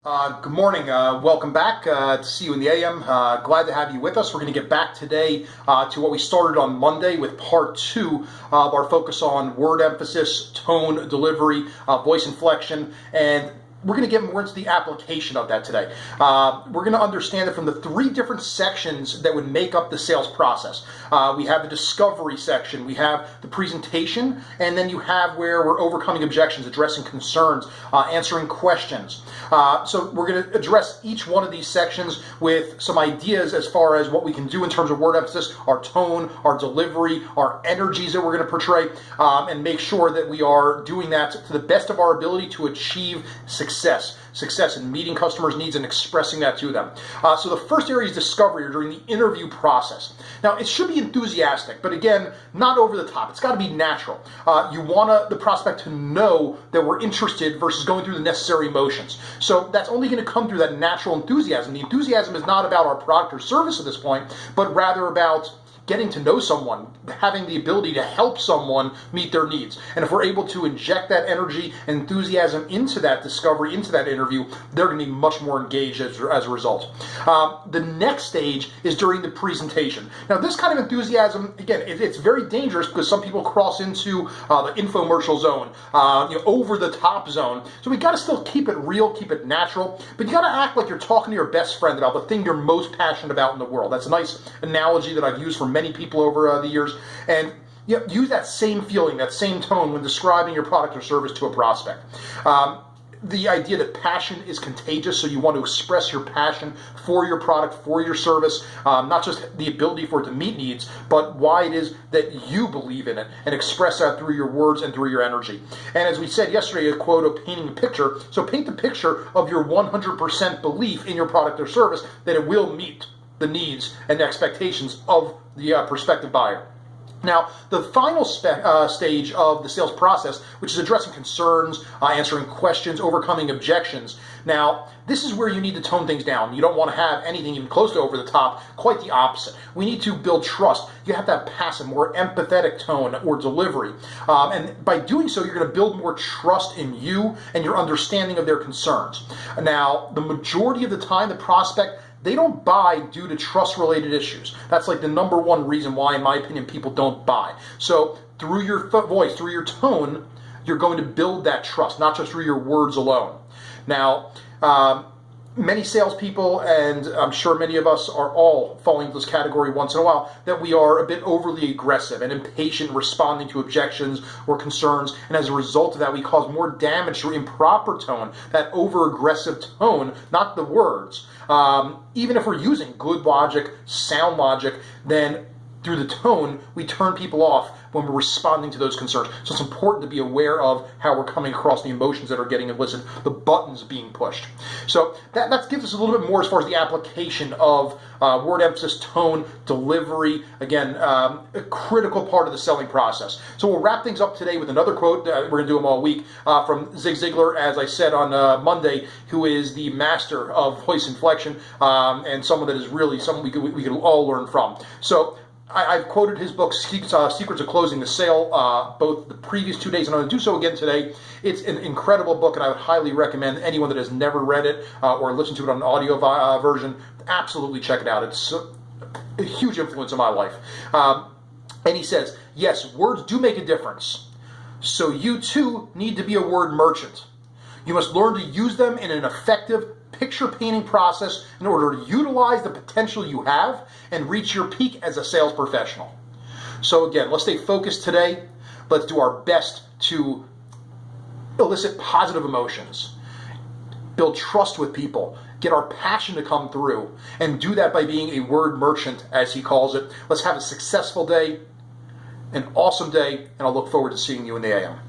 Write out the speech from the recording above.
Good morning. Welcome back to see you in the AM. Glad to have you with us. We're going to get back today to what we started on Monday with part two of our focus on word emphasis, tone, delivery, voice inflection, and we're going to get more into the application of that today. We're going to understand it from the three different sections that would make up the sales process. We have the discovery section, we have the presentation, and then you have where we're overcoming objections, addressing concerns, answering questions. So we're going to address each one of these sections with some ideas as far as what we can do in terms of word emphasis, our tone, our delivery, our energies that we're going to portray, and make sure that we are doing that to the best of our ability to achieve success in meeting customers' needs and expressing that to them. So the first area is discovery, or during the interview process. Now, it should be enthusiastic, but again, not over the top. It's got to be natural. You want the prospect to know that we're interested versus going through the necessary motions. So that's only going to come through that natural enthusiasm. The enthusiasm is not about our product or service at this point, but rather about getting to know someone, having the ability to help someone meet their needs. And if we're able to inject that energy and enthusiasm into that discovery, into that interview, they're going to be much more engaged as a result. The next stage is during the presentation. Now, this kind of enthusiasm, again, it's very dangerous because some people cross into the infomercial zone, over the top zone. So we got to still keep it real, keep it natural, but you got to act like you're talking to your best friend about the thing you're most passionate about in the world. That's a nice analogy that I've used for many people over the years, and use that same feeling, that same tone when describing your product or service to a prospect. The idea that passion is contagious, so you want to express your passion for your product, for your service, not just the ability for it to meet needs, but why it is that you believe in it, and express that through your words and through your energy. And as we said yesterday, a quote of painting a picture, so paint the picture of your 100% belief in your product or service that it will meet the needs and expectations of the prospective buyer. Now, the final stage of the sales process, which is addressing concerns, answering questions, overcoming objections. Now, this is where you need to tone things down. You don't want to have anything even close to over the top, quite the opposite. We need to build trust. You have that passive, more empathetic tone or delivery. And by doing so, you're going to build more trust in you and your understanding of their concerns. Now, the majority of the time, the prospect, they don't buy due to trust-related issues. That's like the number one reason why, in my opinion, people don't buy. So through your voice, through your tone, you're going to build that trust, not just through your words alone. Now, many salespeople, and I'm sure many of us are all falling into this category once in a while, that we are a bit overly aggressive and impatient responding to objections or concerns, and as a result of that, we cause more damage through improper tone, that over-aggressive tone, not the words. Even if we're using good logic, sound logic, then through the tone, we turn people off when we're responding to those concerns. So it's important to be aware of how we're coming across, the emotions that are getting elicited, the buttons being pushed. So that gives us a little bit more as far as the application of word emphasis, tone, delivery. Again, a critical part of the selling process. So we'll wrap things up today with another quote. We're going to do them all week from Zig Ziglar, as I said on Monday, who is the master of voice inflection and someone that is really someone we could all learn from. So I've quoted his book, Secrets of Closing the Sale, both the previous 2 days, and I'm going to do so again today. It's an incredible book, and I would highly recommend anyone that has never read it or listened to it on an audio version, absolutely check it out. It's a huge influence in my life. And he says, yes, words do make a difference. So you too need to be a word merchant. You must learn to use them in an effective picture painting process in order to utilize the potential you have and reach your peak as a sales professional. So again, let's stay focused today. Let's do our best to elicit positive emotions, build trust with people, get our passion to come through, and do that by being a word merchant, as he calls it. Let's have a successful day, an awesome day, and I'll look forward to seeing you in the AM.